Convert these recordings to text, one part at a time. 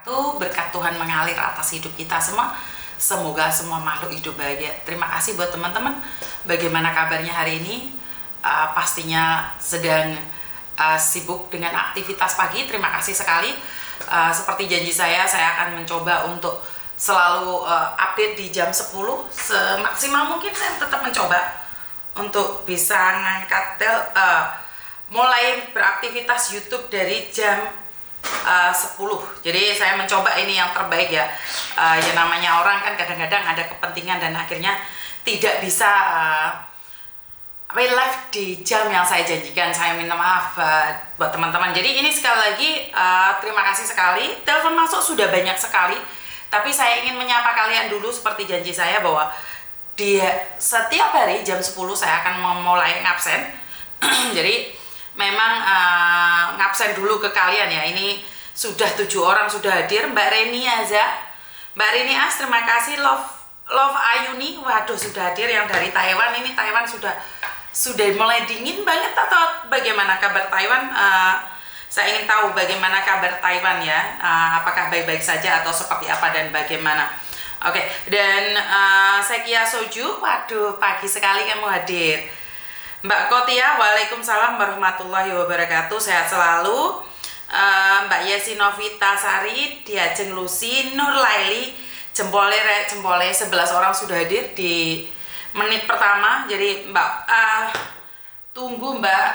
Tuh berkat Tuhan mengalir atas hidup kita semua. Semoga semua makhluk hidup bahagia. Terima kasih buat teman-teman. Bagaimana kabarnya hari ini? Pastinya sedang sibuk dengan aktivitas pagi. Terima kasih sekali. Seperti janji saya akan mencoba untuk selalu update di jam 10. Semaksimal mungkin saya tetap mencoba untuk bisa ngangkat mulai beraktivitas YouTube dari jam 10. Jadi saya mencoba ini yang terbaik ya. Ya namanya orang kan kadang-kadang ada kepentingan dan akhirnya tidak bisa live di jam yang saya janjikan. Saya minta maaf buat teman-teman. Jadi ini sekali lagi terima kasih sekali. Telepon masuk sudah banyak sekali, tapi saya ingin menyapa kalian dulu seperti janji saya bahwa di setiap hari jam 10 saya akan memulai ngabsen. Jadi memang ngabsen dulu ke kalian ya. Ini sudah 7 orang sudah hadir. Mbak Reni Aza, Mbak Reni As, terima kasih. Love Ayuni, waduh sudah hadir yang dari Taiwan. Ini Taiwan sudah mulai dingin banget atau bagaimana kabar Taiwan? Saya ingin tahu bagaimana kabar Taiwan ya. Apakah baik-baik saja atau seperti apa dan bagaimana? Oke, dan Sekia Soju, waduh pagi sekali kamu hadir. Mbak Kotia, waalaikumsalam warahmatullahi wabarakatuh, sehat selalu. Mbak Yesi Novita Sari, Diajeng Lucy, Nur Laili, jempole 11 orang sudah hadir di menit pertama. Jadi Mbak tunggu Mbak.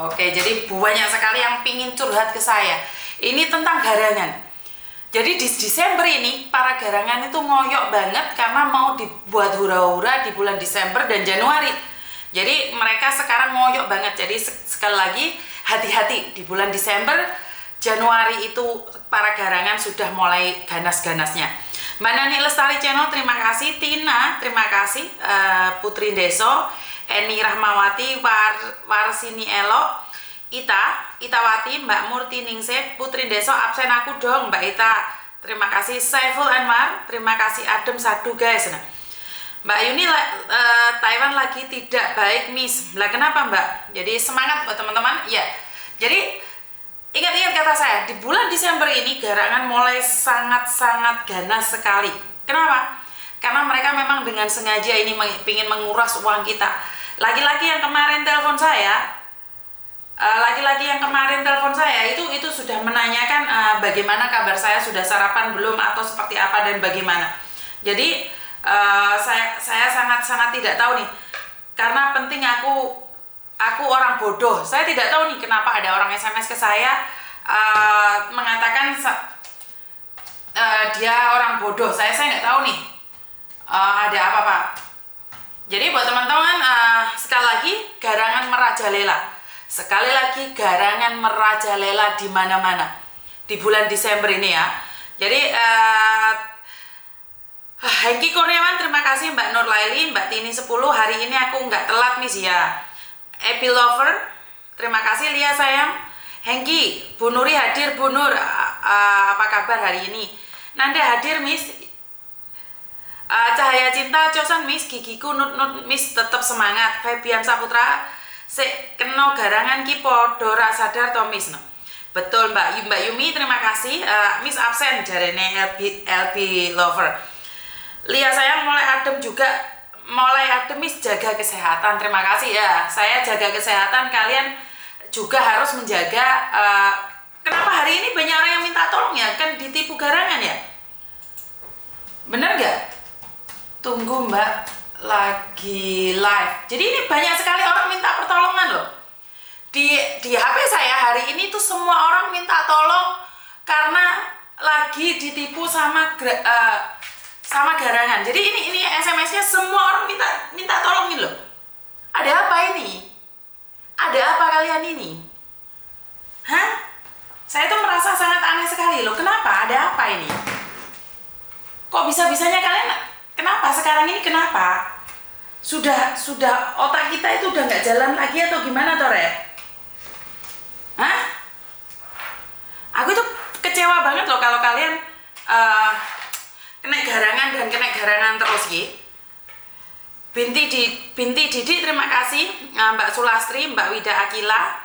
Oke, jadi banyak sekali yang pingin curhat ke saya. Ini tentang garangan. Jadi di Desember ini para garangan itu ngoyok banget karena mau dibuat hura-hura di bulan Desember dan Januari. Jadi mereka sekarang ngoyok banget. Jadi sekali lagi hati-hati di bulan Desember, Januari itu para garangan sudah mulai ganas-ganasnya. Mbak Nani Lestari Channel, terima kasih. Tina, terima kasih. Putri Deso, Eni Rahmawati, Warsini Elo, Itawati, Mbak Murti Ningsih, Putri Deso, absen aku dong Mbak Ita. Terima kasih. Saiful Anwar, terima kasih. Adem Sadu guys. Nah, Mbak Yuni, Taiwan lagi tidak baik Miss. Lah kenapa Mbak? Jadi semangat buat teman-teman. Ya. Jadi ingat-ingat kata saya, di bulan Desember ini garangan mulai sangat-sangat ganas sekali. Kenapa? Karena mereka memang dengan sengaja ini ingin menguras uang kita. Laki-laki yang kemarin telepon saya, itu sudah menanyakan bagaimana kabar saya, sudah sarapan belum atau seperti apa dan bagaimana. Jadi saya sangat-sangat tidak tahu nih, karena penting aku orang bodoh. Saya tidak tahu nih kenapa ada orang SMS ke saya mengatakan dia orang bodoh. Saya nggak tahu nih ada apa Pak. Jadi buat teman-teman, sekali lagi garangan merajalela. Sekali lagi garangan merajalela di mana-mana di bulan Desember ini ya. Jadi Hengki Kurniawan, terima kasih. Mbak Nur Laili, Mbak Tini 10, hari ini aku nggak telat Miss ya. Epi Lover, terima kasih. Lia sayang. Hengki, Bu Nuri hadir. Bu Nur, apa kabar hari ini? Nanda hadir Miss. Cahaya Cinta Cosan Miss, gigiku nut Miss, tetap semangat. Febian Saputra, keno garangan ki podo ra sadar to Miss. No. Betul Mbak Yumi, terima kasih. Miss absen jarene LB Lover. Lia sayang, mulai adem Miss, jaga kesehatan. Terima kasih ya. Saya jaga kesehatan, kalian juga harus menjaga. Kenapa hari ini banyak orang yang minta tolong ya? Kan ditipu garangan ya? Bener gak? Tunggu Mbak, lagi live. Jadi ini banyak sekali orang minta pertolongan loh. Di HP saya hari ini tuh semua orang minta tolong karena lagi ditipu sama garangan. Jadi ini SMS-nya semua orang minta tolongin loh. Ada apa ini? Ada apa kalian ini? Hah? Saya tuh merasa sangat aneh sekali loh. Kenapa? Ada apa ini? Kok bisa-bisanya kalian? Kenapa sekarang ini kenapa? Sudah otak kita itu udah nggak jalan lagi atau gimana Tore? Hah? Aku tuh kecewa banget loh kalau kalian kena garangan terus ya. Binti Didi, terima kasih. Mbak Sulastri, Mbak Wida Akila,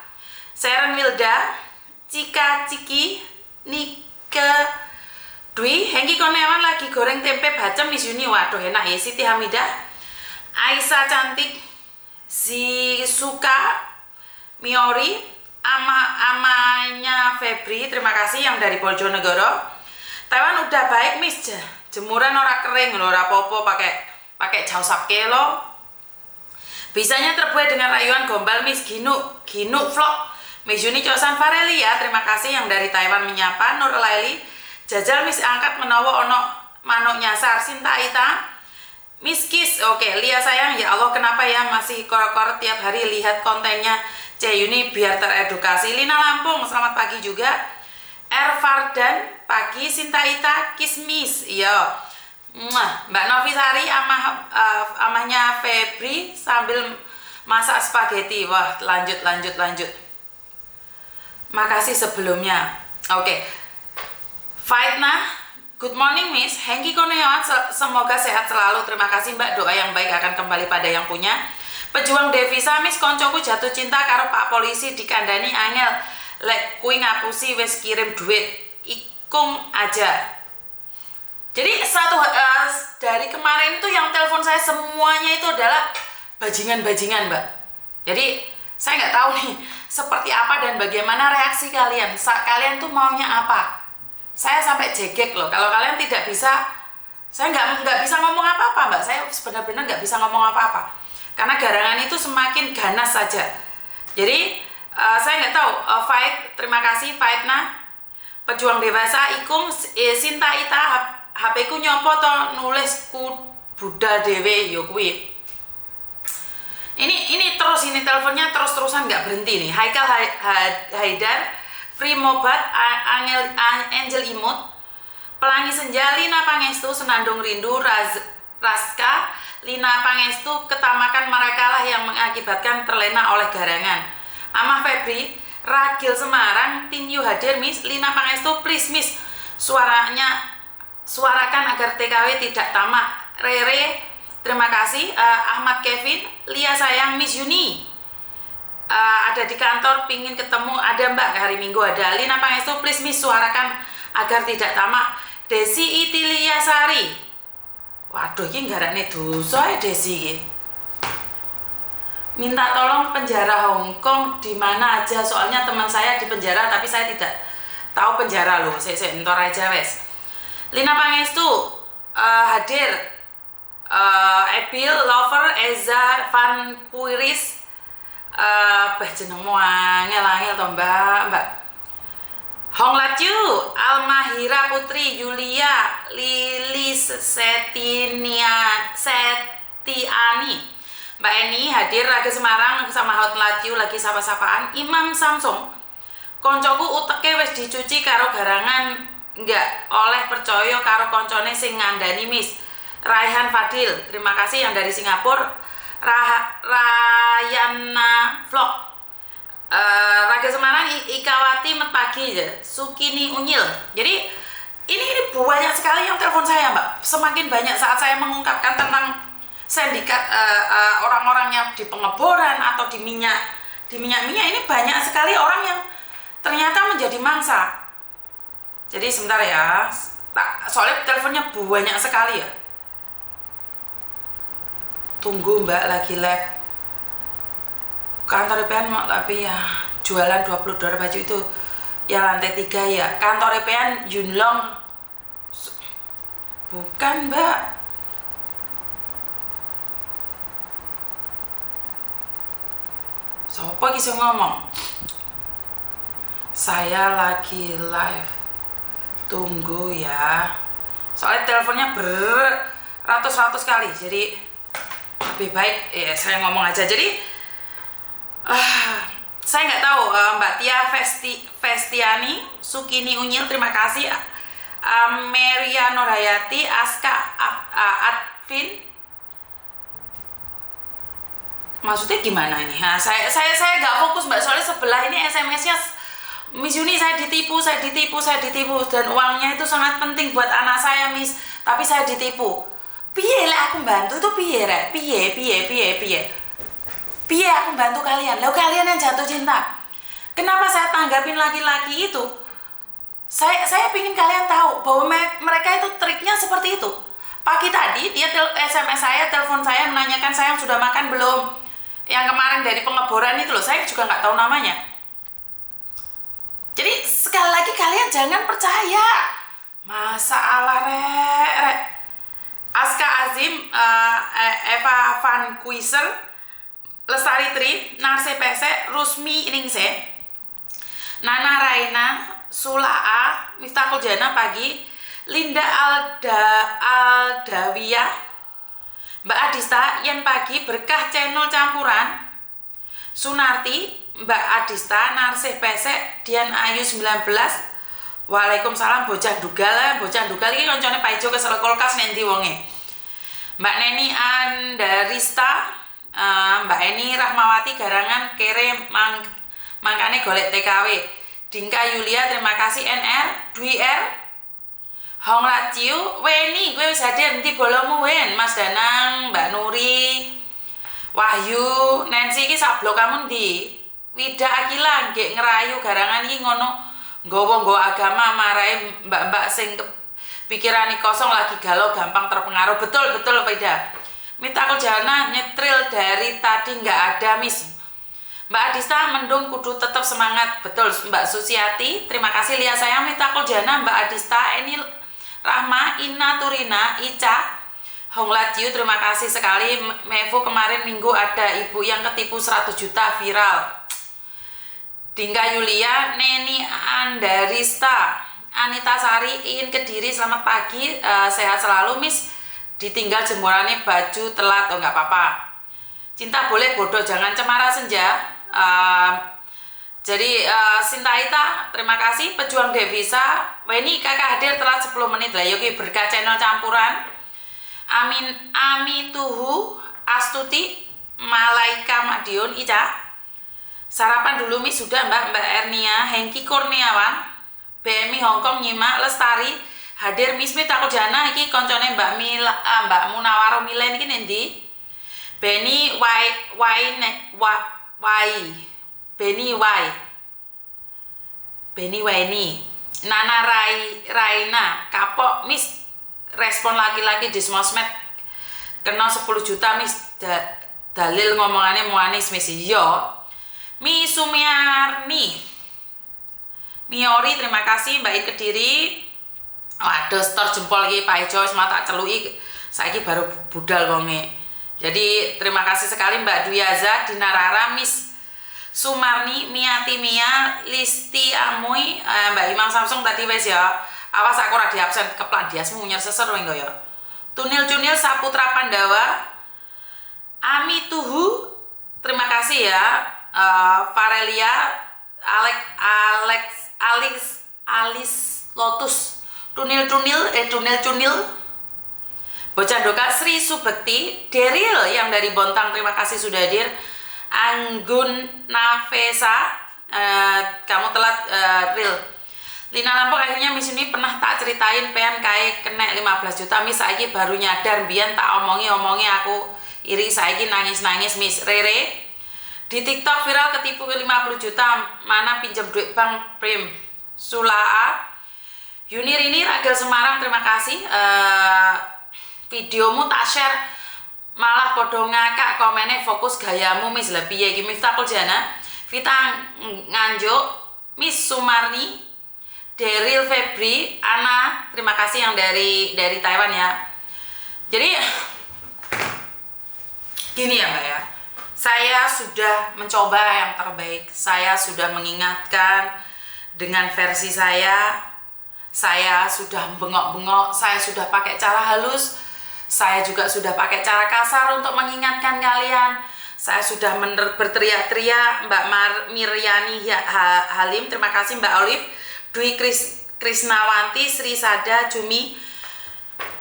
Seren Wilda, Cika Ciki, Nike Dwi, Hengki Konewan lagi goreng tempe bacem Miss Yuni. Waduh enak ya. Siti Hamidah, Aisyah Cantik, Suka, Miori, amanya Febri, terima kasih yang dari Bojonegoro. Taiwan udah baik Miss, jemuran ora kering lho, ora popo pakai jauh sapke lo. Bisanya terbuat dengan rayuan gombal Miss. Ginu vlog Miss Yuni Cosan Fareli ya, terima kasih yang dari Taiwan menyapa. Nur Laili, jajal Miss angkat menawa ono manuk nyasar. Sinta Ita, Miss Kiss, oke. Lia sayang, ya Allah kenapa ya masih korek-korek tiap hari lihat kontennya C Yuni biar teredukasi. Lina Lampung, selamat pagi juga. Erfardan, pagi. Sinta Ita, Kismis, iya. Mbak Novisari, amahnya Febri sambil masak spaghetti. Wah, lanjut. Makasih sebelumnya. Oke. Faitna, good morning Miss. Hengki Konewan, semoga sehat selalu. Terima kasih Mbak, doa yang baik akan kembali pada yang punya. Pejuang devisa Miss, koncoku jatuh cinta karo Pak Polisi dikandani angel. Lek kui ngapusi wes kirim duit. Ikung aja. Jadi dari kemarin itu yang telepon saya semuanya itu adalah bajingan-bajingan Mbak. Jadi saya nggak tahu nih seperti apa dan bagaimana reaksi kalian. Kalian tuh maunya apa? Saya sampai jegek loh. Kalau kalian tidak bisa, saya nggak bisa ngomong apa-apa Mbak. Saya benar-benar nggak bisa ngomong apa-apa. Karena garangan itu semakin ganas saja. Jadi saya nggak tahu. Fight, terima kasih Faitna. Pejuang dewasa, Ikung, Sinta Ita, HP ku nyopo to nulis ku Buddha dewe yo kuwi. Ini teleponnya terus-terusan nggak berhenti nih. Haikal Haidar, Free Mobat, Angel Imut, Pelangi Senja, Lina Pangestu, Senandung Rindu, Raska, Lina Pangestu, ketamakan mereka lah yang mengakibatkan terlena oleh garangan. Amah Febri, Ragil Semarang, Tinyu hadir Miss. Lina Pangestu, please Miss, suarakan agar TKW tidak tamak. Rere, terima kasih. Ahmad Kevin, Lia sayang Miss Yuni, ada di kantor pingin ketemu. Ada Mbak, hari Minggu ada. Lina Pangestu, please Miss, suarakan agar tidak tamak. Desi Itilia Sari, waduh ini garane dosa ya Desi ini. Minta tolong penjara Hongkong di mana aja, soalnya teman saya di penjara tapi saya tidak tahu penjara loh. Saya entar aja wes. Lina Pangestu hadir. Ebil Lover, Eza Van Kuiris, jenengmu angel to Mbak. Hong Latyu, Almahira Putri, Yulia, Lilis Setiani, Mbak Eni hadir. Raga Semarang sama Hot Latyu lagi sapa-sapaan. Imam Samsung, koncoku uteke wis dicuci karo garangan, enggak oleh percaya karo koncone sing ngandani Miss. Raihan Fadil, terima kasih yang dari Singapura. Rayana Vlog, Raga Semarang, Ikawati Metpagi, Sukini Unyil. Jadi ini banyak sekali yang telepon saya Mbak. Semakin banyak saat saya mengungkapkan tentang sindikat orang-orang yang di pengeboran atau di minyak ini, banyak sekali orang yang ternyata menjadi mangsa. Jadi sebentar ya, soalnya teleponnya banyak sekali ya. Tunggu Mbak, lagi live. Kantor EPN tapi ya jualan $20 baju itu ya lantai 3 ya. Kantor EPN Yunlong. Bukan Mbak. Siapa bisa ngomong? Saya lagi live. Tunggu ya. Soalnya teleponnya beratus-ratus kali, jadi lebih baik ya saya ngomong aja. Jadi saya nggak tahu. Mbak Tia Festiani, Sukini Unyil, terima kasih. Meria Norhayati, Aska Advin, maksudnya gimana ini? Saya nggak fokus Mbak, soalnya sebelah ini SMS-nya Miss Yuni, saya ditipu dan uangnya itu sangat penting buat anak saya Miss, tapi saya ditipu. Piye lah aku bantu itu piye rek? Piye aku bantu kalian? Lalu kalian yang jatuh cinta. Kenapa saya tanggapin laki-laki itu? Saya ingin kalian tahu bahwa mereka itu triknya seperti itu. Pagi tadi dia SMS saya, telepon saya menanyakan saya sudah makan belum. Yang kemarin dari pengeboran itu loh, saya juga nggak tahu namanya. Jadi sekali lagi kalian jangan percaya. Masalah rek. Aska Azim, Eva Van Kuiser, Lestari Tri, Narse Pese, Rusmi Iningse, Nana Raina, Sulaa, Miftahul Jana pagi, Linda Aldawiyah, Mbak Adista, Yen pagi, Berkah Channel Campuran, Sunarti, Mbak Adista, Narsih Pesek, Dian Ayu 19, Waalaikumsalam, bocah dugal ini koncone Pak Ijo kesel kulkas nanti wonge. Mbak Neni Andarista, Mbak Eni Rahmawati Garangan Kere mangkane golek TKW. Dingka Yulia terima kasih. NR Dwi R Hong Laciu Weni gue wis hadir nanti bolomu wen. Mas Danang, Mbak Nuri, Wahyu, Nancy iki sak blok kamu ndi? Wida Akila nggih ngerayu garangan iki ngono nggawa agama marai mbak-mbak sing pikirane kosong lagi galau gampang terpengaruh. Betul Wida. Miftahul Jana nyetril dari tadi nggak ada Miss. Mbak Adista mendung kudu tetap semangat. Betul Mbak Susiati, terima kasih Lia sayang. Miftahul Jana, Mbak Adista, Eni Rahma, Ina Turina, Ica, Hong Laciu, terima kasih sekali. Mevo kemarin minggu ada ibu yang ketipu 100 juta viral. Dingga Yulia, Neni Andarista, Anita Sari, Iin Kediri, selamat pagi, sehat selalu Miss. Ditinggal jemurannya baju telat, oh nggak apa-apa. Cinta boleh bodoh, jangan cemara senja. Jadi Sintaita, terima kasih. Pejuang devisa, Weni kakak hadir telat 10 menit lah. Yogi Berkah Channel Campuran, Amituhu, Astuti, Malaika Madiun, Ica. Sarapan dulu Miss sudah Mbak Ernia, Hengki Kurniawan, BMI Hongkong nyimak, Lestari hadir. Miss Miftahul Jana iki koncone Mbak Munawaro Milen iki nendi? Beni Beni Waini, Nana Raina kapok Miss, respon laki-laki di sosmed kena 10 juta Miss, dalil ngomongannya muanis Miss. Yo Mi Sumiarni Miori, terima kasih. Mbak In Kediri, waduh store jempol lagi Pak Ijo semua tak celui saiki baru budal wonge. Jadi terima kasih sekali Mbak Duyaza, Dinarara, Miss Sumarni, Miati Mia, Listi Amoy, Mbak Imam Samsung tadi wes ya. Awas aku ora di absen keplan diasmu nyer seser wengko ya. Tunil Cunil Saputra Pandawa, Ami Tuhu, terima kasih ya. Farelia, Alis Lotus, Tunil Cunil, Bocah Doka, Sri Subekti, Deril yang dari Bontang, terima kasih sudah hadir. Anggun Navesa, kamu telat real. Lina Lampung, akhirnya Miss ini pernah tak ceritain pengen kayak kena 15 juta Miss, saiki baru nyadar biyen tak omongi aku iri, saiki nangis Miss. Rere di TikTok viral ketipu 50 juta, mana pinjam duit bank Prim. Sulaa Yunirini Ragil Semarang, terima kasih. Videomu tak share malah podo ngakak, komennya fokus gayamu Miss. Lebih ya Miftahul Jana, Vita Nganjuk, Miss Sumarni, Deril Febri, Ana, terima kasih yang dari Taiwan ya. Jadi gini ya Mbak ya, saya sudah mencoba yang terbaik, saya sudah mengingatkan dengan versi saya sudah bengok-bengok, saya sudah pakai cara halus, saya juga sudah pakai cara kasar untuk mengingatkan kalian. Saya sudah berteriak-teriak. Mbak Miryani Halim, terima kasih. Mbak Olive, Dwi Krisnawanti, Sri Sada, Jumi.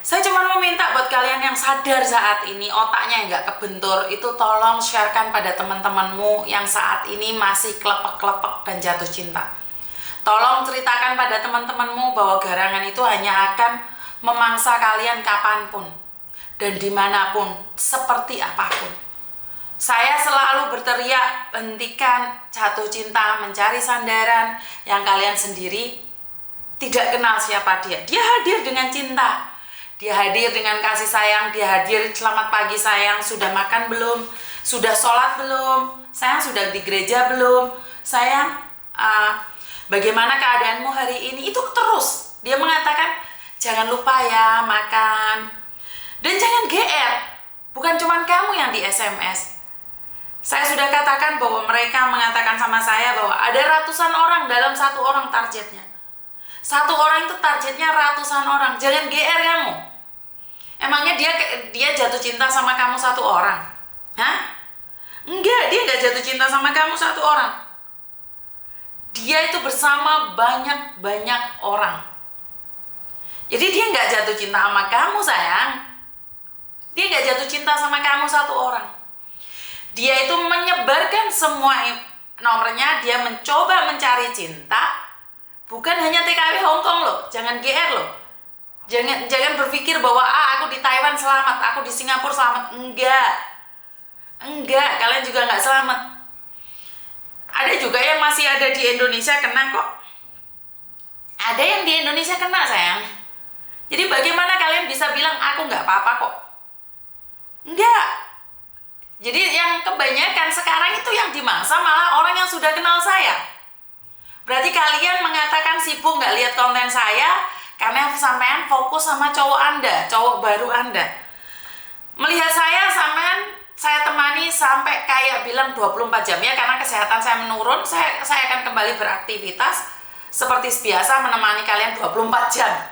Saya cuma mau minta buat kalian yang sadar saat ini, otaknya nggak kebentur, itu tolong sharekan pada teman-temanmu yang saat ini masih klepek-klepek dan jatuh cinta. Tolong ceritakan pada teman-temanmu bahwa garangan itu hanya akan memangsa kalian kapanpun dan dimanapun, seperti apapun. Saya selalu berteriak, hentikan jatuh cinta, mencari sandaran yang kalian sendiri tidak kenal siapa dia. Dia hadir dengan cinta, dia hadir dengan kasih sayang, dia hadir selamat pagi sayang, sudah makan belum, sudah sholat belum, sayang sudah di gereja belum, sayang bagaimana keadaanmu hari ini. Itu terus dia mengatakan jangan lupa ya makan, dan jangan GR. Bukan cuma kamu yang di SMS. Saya sudah katakan bahwa mereka mengatakan sama saya bahwa ada ratusan orang dalam satu orang targetnya. Satu orang itu targetnya ratusan orang. Jangan GR kamu. Emangnya dia jatuh cinta sama kamu satu orang? Hah? Enggak, dia nggak jatuh cinta sama kamu satu orang. Dia itu bersama banyak orang. Jadi dia nggak jatuh cinta sama kamu sayang. Dia nggak jatuh cinta sama kamu satu orang. Dia itu menyebarkan semua nomornya, dia mencoba mencari cinta. Bukan hanya TKW Hongkong loh, jangan GR loh. Jangan berpikir bahwa aku di Taiwan selamat, aku di Singapura selamat. Enggak, kalian juga nggak selamat. Ada juga yang masih ada di Indonesia kena kok. Ada yang di Indonesia kena sayang. Jadi bagaimana kalian bisa bilang aku nggak apa-apa kok? Enggak. Jadi yang kebanyakan sekarang itu yang dimangsa malah orang yang sudah kenal saya. Berarti kalian mengatakan sibuk nggak lihat konten saya karena sampean fokus sama cowok Anda, cowok baru Anda. Melihat saya, sampean saya temani sampai kayak bilang 24 jam ya, karena kesehatan saya menurun, saya akan kembali beraktivitas seperti biasa menemani kalian 24 jam.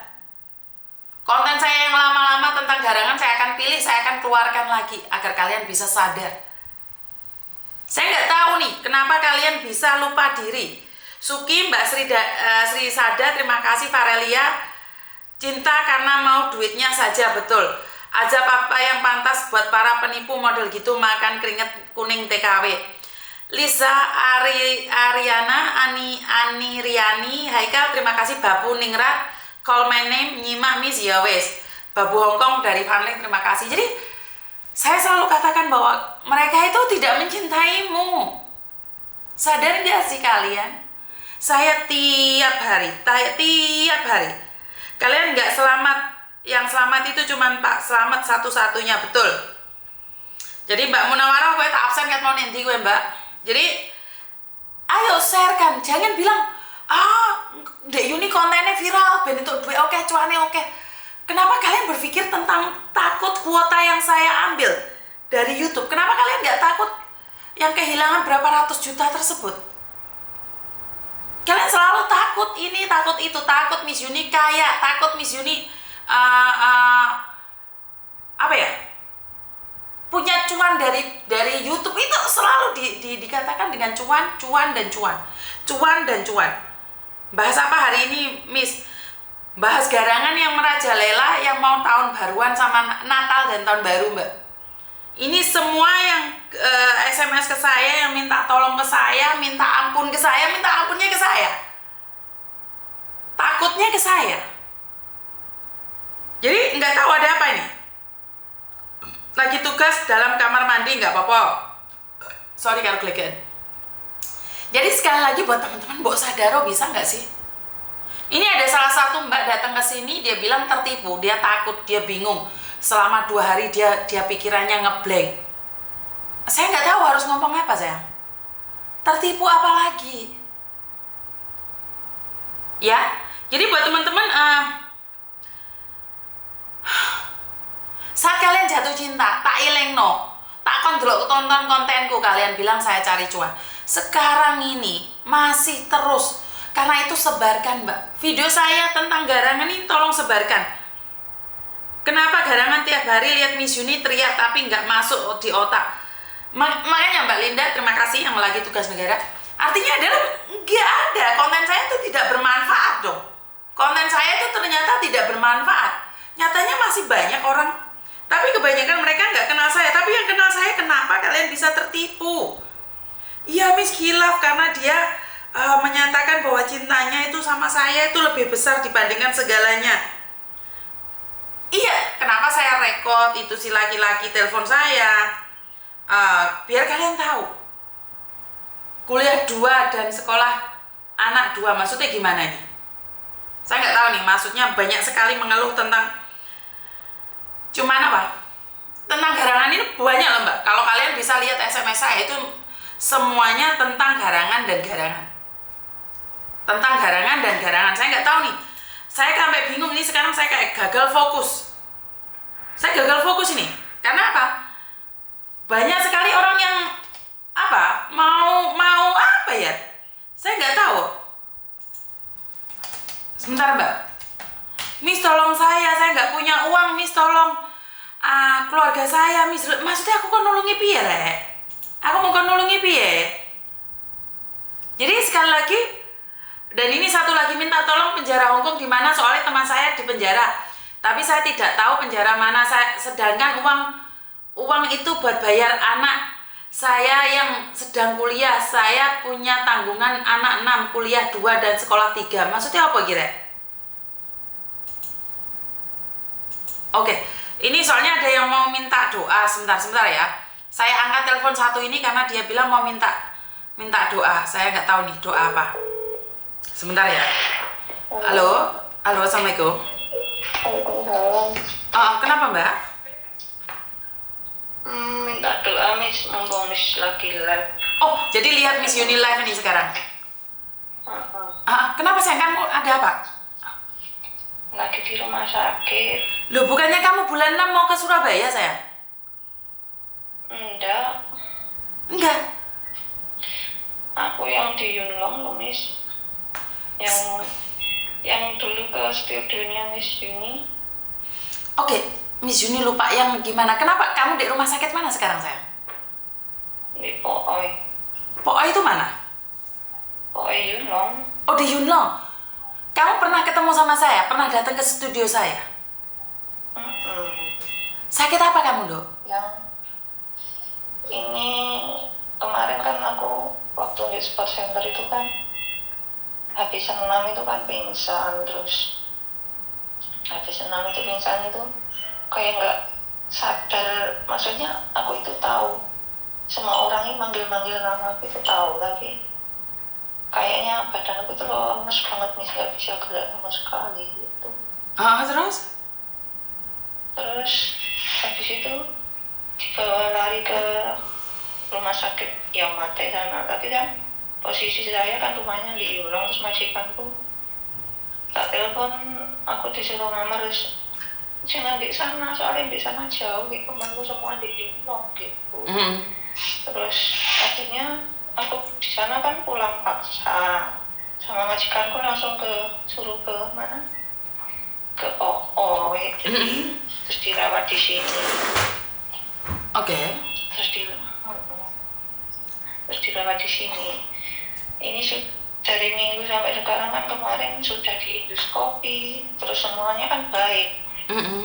Konten saya yang lama-lama tentang garangan saya akan pilih, saya akan keluarkan lagi agar kalian bisa sadar. Saya nggak tahu nih kenapa kalian bisa lupa diri. Suki, Mbak Sri Sada, terima kasih. Farelia, cinta karena mau duitnya saja, betul. Azab apa yang pantas buat para penipu model gitu, makan keringet kuning TKW. Lisa Ariana, Ani Riani, Haikal, terima kasih. Babu Ningrat, call my name, nyimak miss ya wes. Babu Hongkong dari Fanling, terima kasih. Jadi saya selalu katakan bahwa mereka itu tidak mencintaimu. Sadar gak sih kalian? Saya tiap hari. Kalian nggak selamat. Yang selamat itu cuma Pak Selamat satu-satunya, betul. Jadi Mbak Munawarah, gue tak absen kat mau nanti gue Mbak. Jadi ayo sharekan, jangan bilang Dek Yuni kontennya viral, ben itu duit oke, cuannya oke. Kenapa kalian berpikir tentang takut kuota yang saya ambil dari YouTube? Kenapa kalian nggak takut yang kehilangan berapa ratus juta tersebut? Kalian selalu takut ini, takut itu, takut Miss Yuni kaya, takut Miss Yuni punya cuan dari YouTube. Itu selalu dikatakan dengan cuan dan cuan. Bahas apa hari ini, Miss? Bahas garangan yang merajalela, yang mau tahun baruan sama Natal dan tahun baru, Mbak. Ini semua yang SMS ke saya, yang minta tolong ke saya, minta ampun ke saya, minta ampunnya ke saya. Takutnya ke saya. Jadi nggak tahu ada apa ini. Lagi tugas dalam kamar mandi, nggak apa-apa. Sorry kalau kelegaan. Jadi sekali lagi buat teman-teman, Mbok Sadaro bisa nggak sih? Ini ada salah satu Mbak datang ke sini, dia bilang tertipu, dia takut, dia bingung. Selama 2 hari dia pikirannya ngeblank. Saya nggak tahu harus ngomong apa sayang. Tertipu apa lagi? Ya, jadi buat teman-teman, saat kalian jatuh cinta, tak ilengno, tak kontrol tonton kontenku, kalian bilang saya cari cuan. Sekarang ini masih terus, karena itu sebarkan Mbak. Video saya tentang garangan ini tolong sebarkan. Kenapa garangan tiap hari lihat Miss Yuni teriak tapi nggak masuk di otak? Makanya Mbak Linda, terima kasih yang lagi tugas negara. Artinya adalah nggak ada, konten saya itu tidak bermanfaat dong. Konten saya itu ternyata tidak bermanfaat. Nyatanya masih banyak orang, tapi kebanyakan mereka nggak kenal saya. Tapi yang kenal saya, kenapa kalian bisa tertipu? Iya Miss Khilaf, karena dia menyatakan bahwa cintanya itu sama saya itu lebih besar dibandingkan segalanya. Iya, kenapa saya rekod itu si laki-laki telepon saya? Biar kalian tahu. Kuliah 2 dan sekolah anak 2, maksudnya gimana nih? Saya nggak tahu nih, maksudnya banyak sekali mengeluh tentang cuman apa? Tentang garangan ini banyak loh Mbak. Kalau kalian bisa lihat SMS saya itu semuanya tentang garangan dan garangan. Tentang garangan dan garangan. Saya nggak tahu nih. Saya sampai bingung ini sekarang saya kayak gagal fokus. Saya gagal fokus ini. Karena apa? Banyak sekali orang yang apa? Mau apa ya? Saya nggak tahu. Sebentar Mbak. Miss tolong saya nggak punya uang, Miss tolong keluarga saya, Miss. Maksudnya aku kan nulungi piye, Rek? Aku mau kan nulungi piye? Jadi sekali lagi, dan ini satu lagi minta tolong penjara Hongkong di mana soalnya teman saya di penjara. Tapi saya tidak tahu penjara mana. Sedangkan uang itu buat bayar anak saya yang sedang kuliah. Saya punya tanggungan anak 6, kuliah 2 dan sekolah 3. Maksudnya apa kira? Oke, ini soalnya ada yang mau minta doa. Sebentar ya. Saya angkat telepon satu ini karena dia bilang mau minta doa. Saya nggak tahu nih doa apa. Sebentar ya. Halo, assalamualaikum. Waalaikumsalam. Kenapa Mbak? Minta doa Miss, mumpung Miss lagi live. Oh, jadi lihat Miss Uni live ini sekarang. Kenapa sayang, kamu ada apa? Lagi di rumah sakit. Loh, bukannya kamu bulan 6 mau ke Surabaya, sayang? Enggak. Aku yang di Yunlong loh, Miss. Yang dulu ke studionya Miss Yuni. Oke, Miss Yuni lupa yang gimana. Kenapa kamu di rumah sakit mana sekarang, sayang? Di Pooi. Pooi itu mana? Pooi Yunlong. Oh, di Yunlong. Kamu pernah ketemu sama saya? Pernah datang ke studio saya? Sakit apa kamu, Dok? Yang ini kemarin kan aku waktu di sport center itu kan habis senam itu kan pingsan, terus habis senam itu pingsan itu kayak nggak sadar. Maksudnya aku itu tahu semua orang ini manggil-manggil nama aku itu tahu, tapi kayaknya badan aku tuh lemes banget nih, nggak bisa gerak sama sekali gitu. Terus habis itu dibawa lari ke rumah sakit Yaumate sana, tapi kan posisi saya kan rumahnya di Yulong, terus majikanku tak telepon, aku disuruh ngamar, terus jangan di sana soalnya di sana jauh, temanku semua di Yulong gitu. Terus akhirnya aku di sana kan pulang paksa, sama majikanku langsung suruh ke mana, ke OOW, jadi terus dirawat di sini. Oke. Terus dirawat di sini. Ini dari minggu sampai sekarang kan, kemarin sudah di endoskopi, terus semuanya kan baik.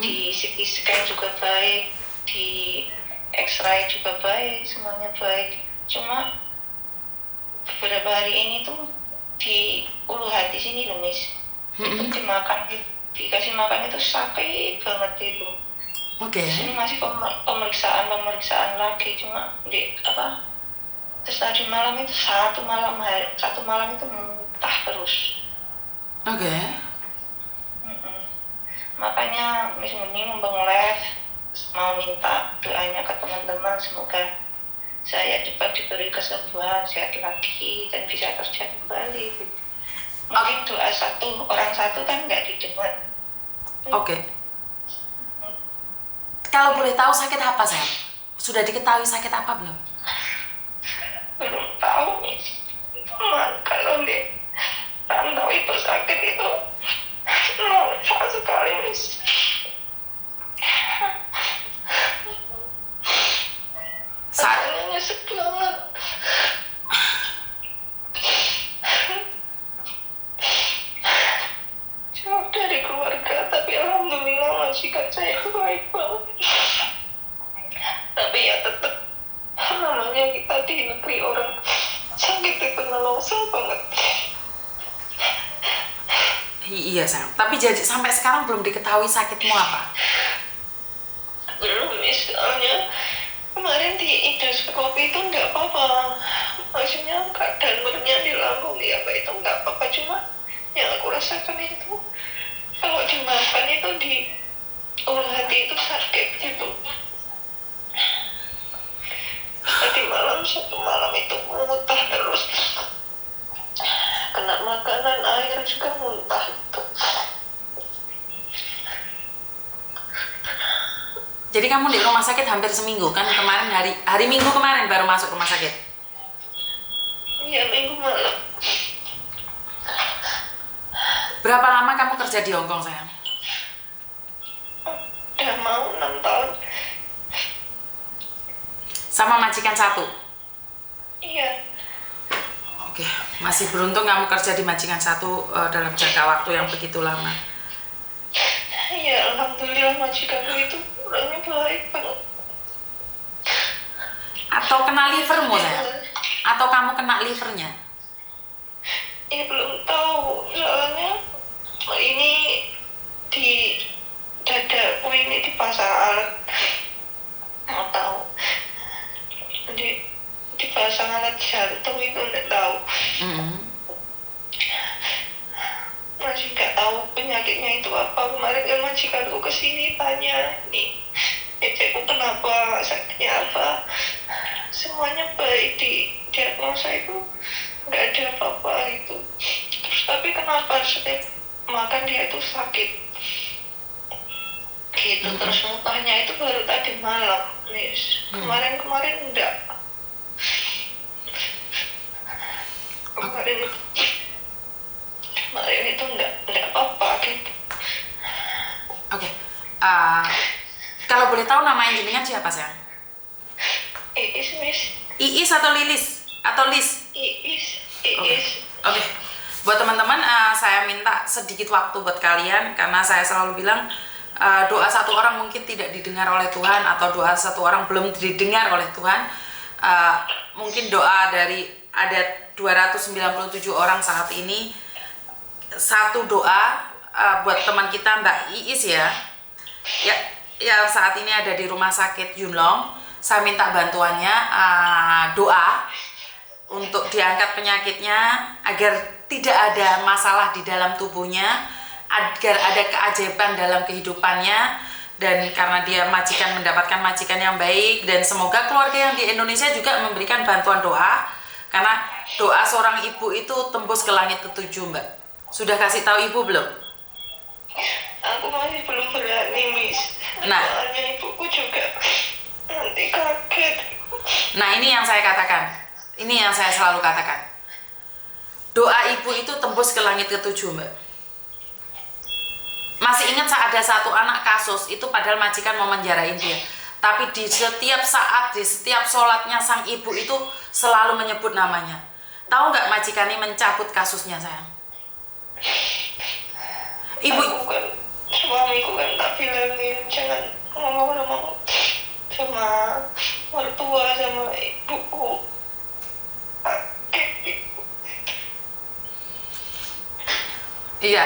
Di CT scan juga baik, di X-ray juga baik, semuanya baik. Cuma beberapa hari ini tuh di ulu hati sini loh, Miss. Itu dikasih makan itu sakit banget itu. Ini masih pemeriksaan lagi, cuma terus tadi malam itu satu malam itu muntah terus. Makanya Miss Muni live mau minta doanya ke teman-teman, semoga saya cepat diberi kesembuhan, sehat lagi, dan bisa kerja kembali. Mungkin doa orang satu kan nggak didengar. Kalau boleh tahu sakit apa, sayang? Sudah diketahui sakit apa belum? Belum tahu, Miss. Kalau tahu itu sakit itu susah sekali, Miss. Rasanya nyesek banget. Jauh dari keluarga, tapi alhamdulillah majikan saya itu baik banget. Tapi ya tetap namanya kita di negeri orang sakit itu nelongso banget. Iya, sayang. Tapi jadi sampai sekarang belum diketahui sakitmu apa? Belum, misalnya kemarin di endoskopi itu nggak apa-apa. Maksudnya keadaan di lambung ya, apa itu nggak apa-apa, cuma yang aku rasakan itu kalau dimakan itu di ulu hati itu sakit gitu. Tadi malam, satu malam itu muntah terus, kena makanan, air juga muntah itu. Jadi kamu di rumah sakit hampir seminggu kan? Kemarin hari Minggu kemarin baru masuk rumah sakit. Iya, Minggu malam. Berapa lama kamu kerja di Hong Kong, sayang? Udah mau 6 tahun. Sama majikan satu? Iya. Oke, masih beruntung kamu kerja di majikan satu dalam jangka waktu yang begitu lama. Iya, alhamdulillah majikanku itu orangnya baik banget. Atau kena livermu, sayang? Atau kamu kena livernya? Ya belum tahu, soalnya ini di dadaku ini dipasang alat, nggak tahu. Dipasang alat jantung itu nggak tahu. Masih nggak tahu penyakitnya itu apa. Kemarin kan majikanku kesini tanya, nih cecekku kenapa, sakitnya apa. Semuanya baik, di diagnosa itu nggak ada apa-apa gitu. Terus tapi kenapa setiap makan dia itu sakit gitu. Terus muntahnya itu baru tadi malam, Nis. Kemarin enggak. Kemarin itu enggak apa-apa gitu. Oke. Kalau boleh tahu nama jenengan siapa, sayang? Iis, Miss. Iis atau Lilis? Atau Lis? Iis. Oke. Buat teman-teman, saya minta sedikit waktu buat kalian, karena saya selalu bilang doa satu orang mungkin tidak didengar oleh Tuhan, atau doa satu orang belum didengar oleh Tuhan. Mungkin doa dari ada 297 orang saat ini, satu doa buat teman kita Mbak Iis ya, yang saat ini ada di rumah sakit Yuen Long. Saya minta bantuannya, doa untuk diangkat penyakitnya, agar tidak ada masalah di dalam tubuhnya, agar ada keajaiban dalam kehidupannya, dan karena dia mendapatkan majikan yang baik, dan semoga keluarga yang di Indonesia juga memberikan bantuan doa, karena doa seorang ibu itu tembus ke langit ketujuh, Mbak. Sudah kasih tahu ibu belum? Aku masih belum berani, Miss. Nah, soalnya ibuku juga nanti kaget. Nah, ini yang saya katakan, ini yang saya selalu katakan, doa ibu itu tembus ke langit ketujuh, Mbak. Masih ingat saat ada satu anak kasus itu, padahal majikan mau menjarain dia, tapi di setiap saat, di setiap sholatnya sang ibu itu selalu menyebut namanya. Tahu nggak majikan ini mencabut kasusnya, sayang? Ibu, suamiku kan tak bilangin jangan ngomong-ngomong sama mertua, sama ibuku. Iya,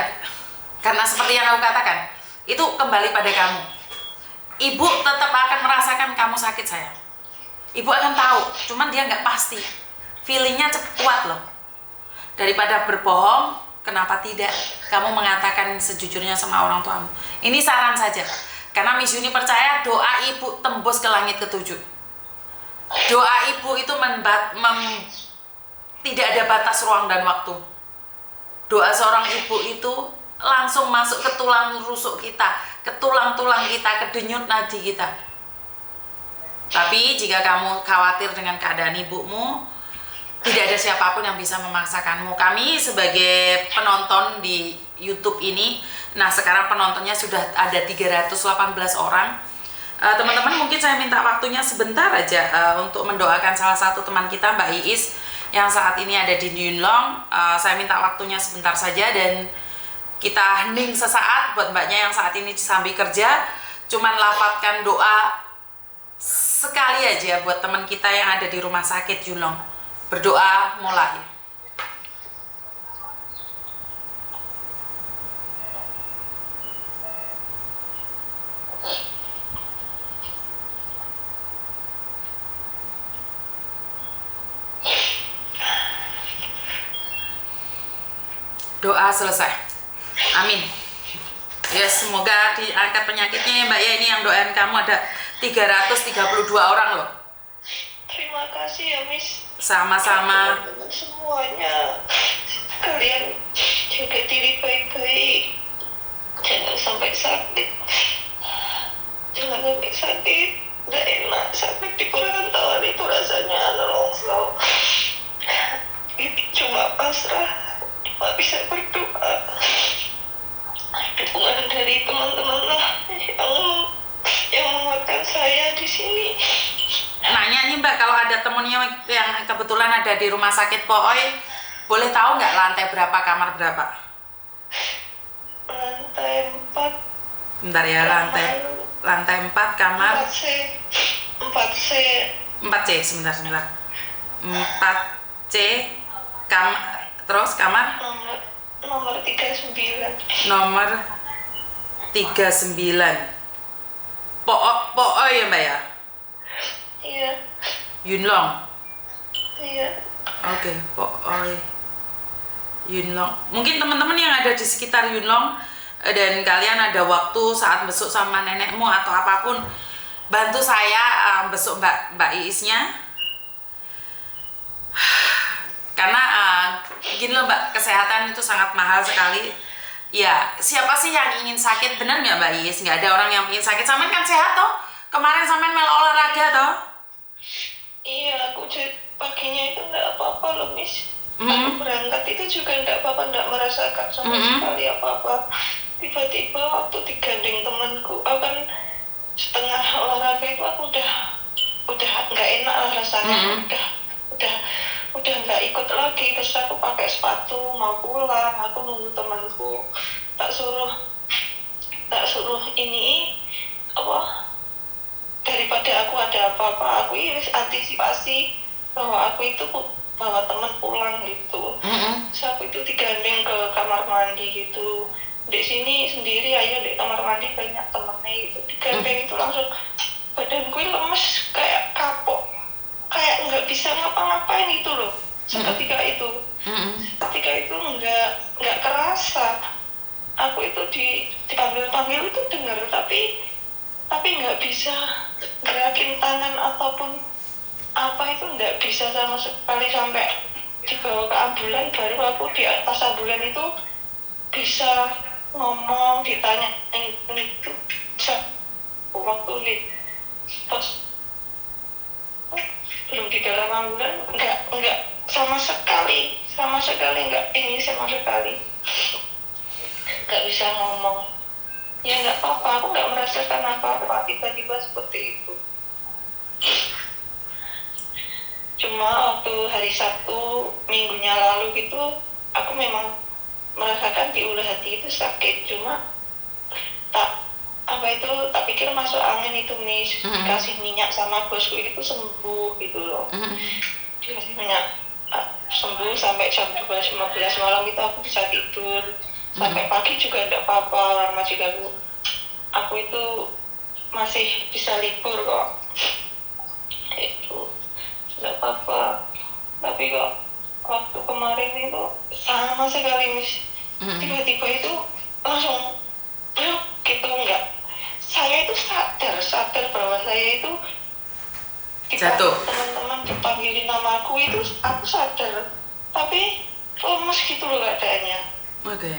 karena seperti yang aku katakan, itu kembali pada kamu. Ibu tetap akan merasakan kamu sakit, sayang. Ibu akan tahu, cuman dia nggak pasti. Feelingnya kuat loh. Daripada berbohong, kenapa tidak kamu mengatakan sejujurnya sama orang tuamu? Ini saran saja, karena Miss Yuni percaya doa ibu tembus ke langit ketujuh. Doa ibu itu tidak ada batas ruang dan waktu. Doa seorang ibu itu langsung masuk ke tulang rusuk kita, ke tulang-tulang kita, ke denyut nadi kita. Tapi jika kamu khawatir dengan keadaan ibumu, tidak ada siapapun yang bisa memaksakanmu. Kami sebagai penonton di YouTube ini, nah sekarang penontonnya sudah ada 318 orang. Teman-teman, mungkin saya minta waktunya sebentar aja untuk mendoakan salah satu teman kita, Mbak Iis, yang saat ini ada di Yuen Long. Saya minta waktunya sebentar saja, dan kita hening sesaat buat mbaknya yang saat ini sambil kerja. Cuman lafadzkan doa sekali aja buat teman kita yang ada di rumah sakit Yuen Long. Berdoa mulai. Doa selesai. Amin. Ya semoga diangkat penyakitnya ya Mbak ya. Ini yang doain kamu ada 332 orang loh. Terima kasih ya Miss. Sama-sama. Teman-teman semuanya, kalian jaga diri baik-baik, jangan sampai sakit, nggak enak sakit di perantauan itu rasanya nelongso. Cuma pasrah, cuma bisa berdoa. Dukungan dari teman-teman lah yang menguatkan saya di sini. Nanya nih Mbak, kalau ada temennya yang kebetulan ada di rumah sakit Pooi, boleh tahu nggak lantai berapa, kamar berapa? Lantai 4. Bentar ya, lantai 4 kamar 4C. 4C. 4C, sebentar. 4C terus kamar Nomor 39. nomor 39. Pooi ya Mbak ya? Iya. Yunlong. Iya. Oke, Pooi Yunlong. Mungkin teman-teman yang ada di sekitar Yunlong dan kalian ada waktu saat besok sama nenekmu atau apapun, bantu saya besok Mbak Iisnya. Karena gini loh Mbak, kesehatan itu sangat mahal sekali. Ya, siapa sih yang ingin sakit? Bener nggak Mbak Iis? Nggak ada orang yang ingin sakit. Samen kan sehat toh? Kemarin samen mel olahraga toh? Iya, aku paginya itu nggak apa-apa loh Miss. Aku berangkat itu juga nggak apa-apa, nggak merasakan sama sekali apa-apa. Tiba-tiba waktu digandeng temanku, aku kan setengah olahraga itu aku udah nggak enak lah rasanya. Udah nggak ikut lagi. Terus aku pakai sepatu mau pulang, aku nunggu temanku, tak suruh ini apa, daripada aku ada apa-apa, aku ini antisipasi bahwa aku itu bawa teman pulang gitu. Terus aku itu digandeng ke kamar mandi gitu. Di sini sendiri aja di kamar mandi banyak temennya gitu. Digandeng itu langsung badanku lemes kayak kapok, kayak nggak bisa ngapa-ngapain itu loh. Seketika itu nggak kerasa. Aku itu dipanggil itu dengar, tapi nggak bisa gerakin tangan ataupun apa, itu nggak bisa sama sekali. Sampai dibawa ke ambulan, baru aku di atas ambulan itu bisa ngomong, ditanya itu bisa waktu di pos, belum di dalam ambulan nggak sama sekali nggak ini sama sekali, nggak bisa ngomong. Ya nggak apa-apa, aku nggak merasakan apa-apa tiba-tiba seperti itu. Cuma waktu hari Sabtu minggunya lalu gitu, aku memang merasakan di ulu hati itu sakit. Cuma tak pikir masuk angin itu Miss. Dikasih minyak sama bosku itu sembuh gitu loh. Dikasih minyak sembuh sampai jam 12.15 malam itu aku bisa tidur. Sampai pagi juga enggak apa-apa, orang majikanku. Aku itu masih bisa libur kok. Itu enggak apa-apa. Tapi kok waktu kemarin itu sama sekali Miss. Tiba-tiba itu langsung gitu, enggak. Saya itu sadar bahwa saya itu jatuh. Teman-teman dipanggilin nama aku itu aku sadar. Tapi lemes gitu loh keadaannya. Oke.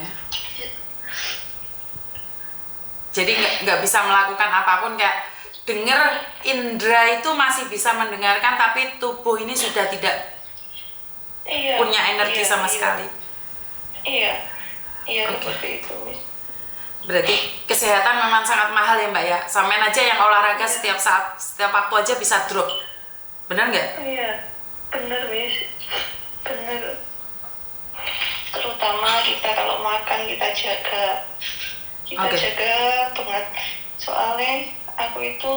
Jadi nggak bisa melakukan apapun, kayak dengar indera itu masih bisa mendengarkan, tapi tubuh ini sudah tidak punya energi sama sekali. Iya, okay. Seperti itu, Miss. Berarti kesehatan memang sangat mahal ya Mbak ya. Sampean aja yang olahraga setiap saat, setiap waktu aja bisa drop. Benar nggak? Iya, benar Miss. Benar. Terutama kita kalau makan kita jaga. Jaga banget. Soalnya aku itu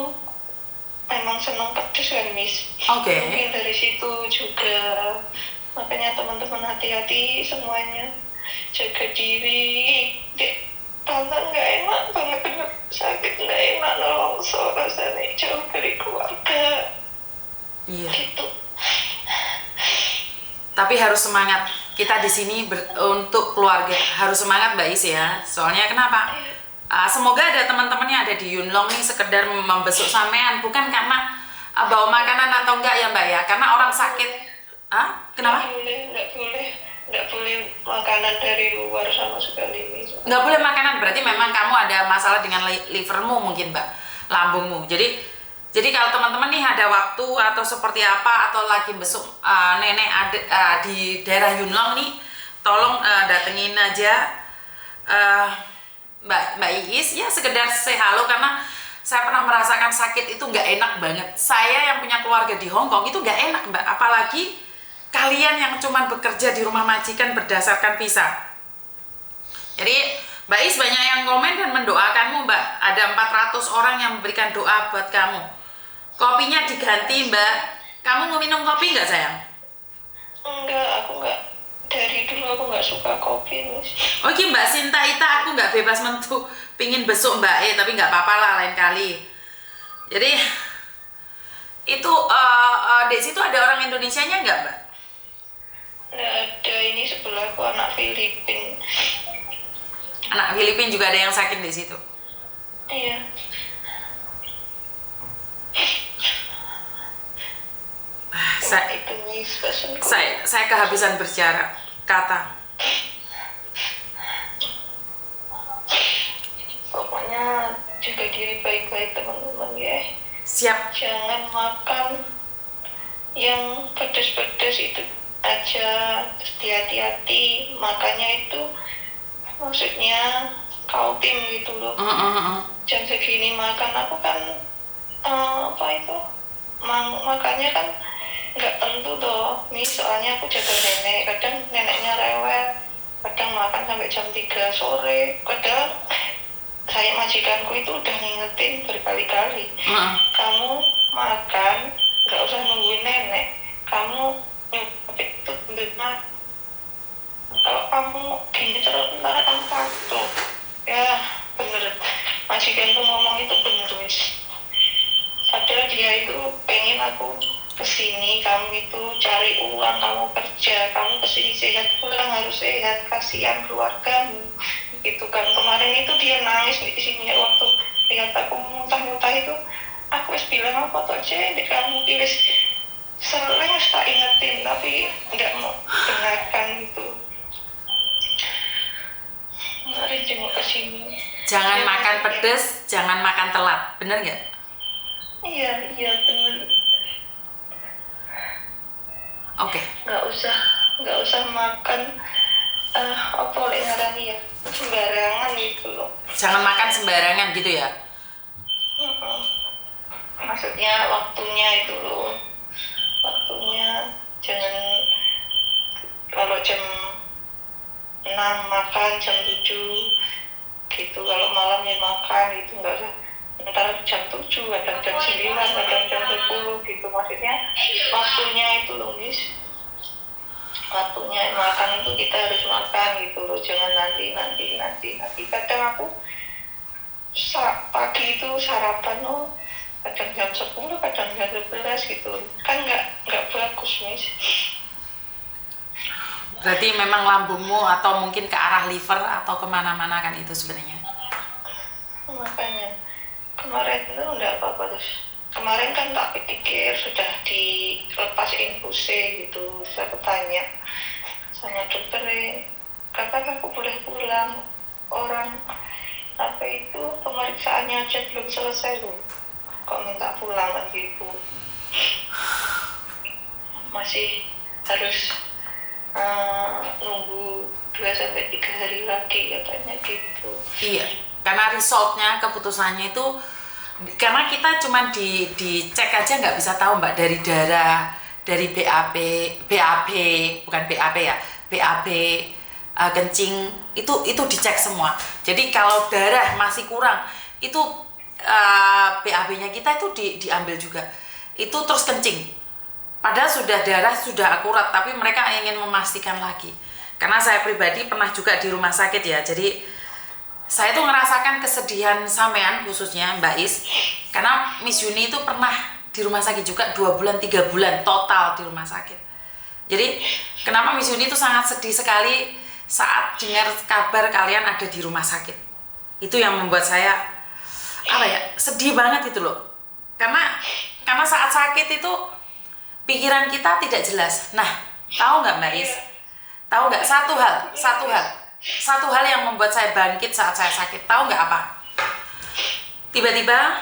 memang senang pedes kan Miss. Mungkin dari situ juga. Makanya teman-teman hati-hati semuanya. Jaga diri. Tante nggak enak banget, bener sakit nggak enak, nelongso rasanya jauh dari keluarga. Iya. Gitu. Tapi harus semangat. kita di sini untuk keluarga harus semangat Mbak Is ya. Soalnya kenapa? Semoga ada teman-teman yang ada di Yunlong nih sekedar membesuk sampean bukan karena bawa makanan atau enggak ya Mbak ya, karena orang sakit. Kenapa? Nggak boleh makanan dari luar sama sekali. Nggak boleh makanan, berarti memang kamu ada masalah dengan livermu mungkin Mbak, lambungmu. Jadi kalau teman-teman nih ada waktu atau seperti apa atau lagi besuk nenek ada di daerah Yunlong nih, tolong datengin aja Mbak Iis ya, sekedar say halo, karena saya pernah merasakan sakit itu nggak enak banget. Saya yang punya keluarga di Hong Kong itu nggak enak Mbak, apalagi kalian yang cuma bekerja di rumah majikan berdasarkan visa. Jadi Mbak Is banyak yang komen dan mendoakanmu Mbak. Ada 400 orang yang memberikan doa buat kamu. Kopinya diganti Mbak. Kamu mau minum kopi nggak sayang? Enggak, aku nggak. Dari dulu aku nggak suka kopi Miss. Oke Mbak Sinta Ita, aku nggak bebas mentu pingin besok Mbak tapi nggak apa-apa lah lain kali. Jadi itu di situ ada orang Indonesianya nggak Mbak? Nggak ada, ini sebelahku anak Filipin. Anak Filipin juga ada yang sakit di situ. Iya. Saya kehabisan bicara kata. Pokoknya jaga diri baik-baik teman-teman ya. Siap. Jangan makan yang pedas-pedas itu aja, hati-hati makannya itu, maksudnya kautim gitu loh. Jam segini makan, aku kan makannya kan nggak tentu toh Miss, soalnya aku jaga nenek, kadang neneknya rewel, kadang makan sampai jam 3 sore, kadang saya majikanku itu udah ngingetin berkali-kali, kamu makan nggak usah nungguin nenek, kamu nyupit itu benar, kalau kamu gini terus ntar akan patuh ya. Bener, majikanku ngomong itu bener Miss, padahal dia itu pengen aku kesini, kamu itu cari uang, kamu kerja, kamu kesini sehat, pulang harus sehat, kasihan keluargamu gitu kan. Kemarin itu dia nangis di sini waktu lihat aku muntah-muntah itu, aku wis bilang apa toh cek kamu pilih, sering tak ingetin tapi nggak mau dengarkan gitu. Mari jenguk kesini. Jangan makan pedes, jangan makan telat, bener nggak? Iya bener. Oke. Nggak usah makan apa lek ngarani ya, sembarangan gitu loh. Jangan makan sembarangan gitu ya. Maksudnya waktunya itu loh, waktunya jangan kalau jam 6 makan, jam 7 gitu, kalau malam ya makan gitu, nggak usah antara jam 7, kadang jam 9, kadang jam 10 gitu. Maksudnya waktunya itu loh Miss, waktunya makan itu kita harus makan gitu loh, jangan nanti. Kadang aku pagi itu sarapan kadang jam 10, kadang jam 11 gitu kan, nggak bagus Miss. Berarti memang lambungmu atau mungkin ke arah liver atau kemana-mana kan itu sebenarnya. Makanya kemarin itu enggak apa-apa, terus kemarin kan tak pikir sudah dilepas infusnya gitu, saya tanya sama dokternya, kapan aku boleh pulang, orang apa itu pemeriksaannya aja belum selesai loh, kok minta pulang kan gitu, masih harus nunggu 2-3 hari lagi katanya gitu. Iya, karena resultnya, keputusannya itu, karena kita cuma dicek aja nggak bisa tahu Mbak, dari darah, dari BAB, bukan BAB ya, BAB, kencing, itu dicek semua. Jadi kalau darah masih kurang, itu BAB-nya kita itu diambil juga, itu terus kencing. Padahal sudah darah sudah akurat, tapi mereka ingin memastikan lagi. Karena saya pribadi pernah juga di rumah sakit ya, jadi saya tuh ngerasakan kesedihan sampean khususnya Mbak Is, karena Miss Yuni itu pernah di rumah sakit juga 2 bulan 3 bulan total di rumah sakit. Jadi kenapa Miss Yuni itu sangat sedih sekali saat dengar kabar kalian ada di rumah sakit. Itu yang membuat saya sedih banget itu loh. Karena saat sakit itu pikiran kita tidak jelas. Nah, tahu nggak Mbak Is? Tahu nggak satu hal yang membuat saya bangkit saat saya sakit. Tahu nggak apa? Tiba-tiba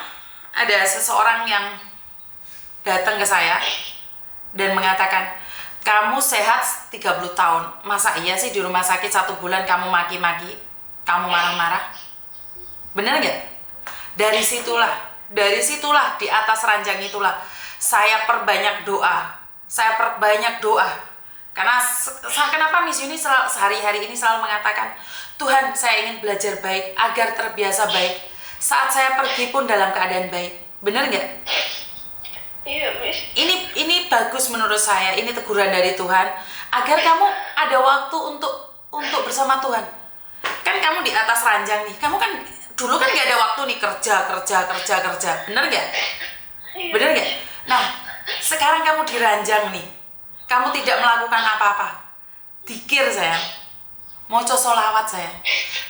ada seseorang yang datang ke saya dan mengatakan, kamu sehat 30 tahun. Masa iya sih di rumah sakit 1 bulan kamu maki-maki, kamu marah-marah? Bener nggak? Dari situlah di atas ranjang itulah saya perbanyak doa. Karena kenapa Miss Yuni sehari-hari ini selalu mengatakan, Tuhan, saya ingin belajar baik agar terbiasa baik saat saya pergi pun dalam keadaan baik. Bener nggak? Iya, Miss. Ini bagus menurut saya. Ini teguran dari Tuhan agar kamu ada waktu untuk bersama Tuhan. Kan kamu di atas ranjang nih. Kamu kan dulu kan nggak ada waktu nih kerja. Bener nggak? Bener nggak? Nah, sekarang kamu di ranjang nih. Kamu tidak melakukan apa-apa. Dikir sayang. Moco solawat sayang.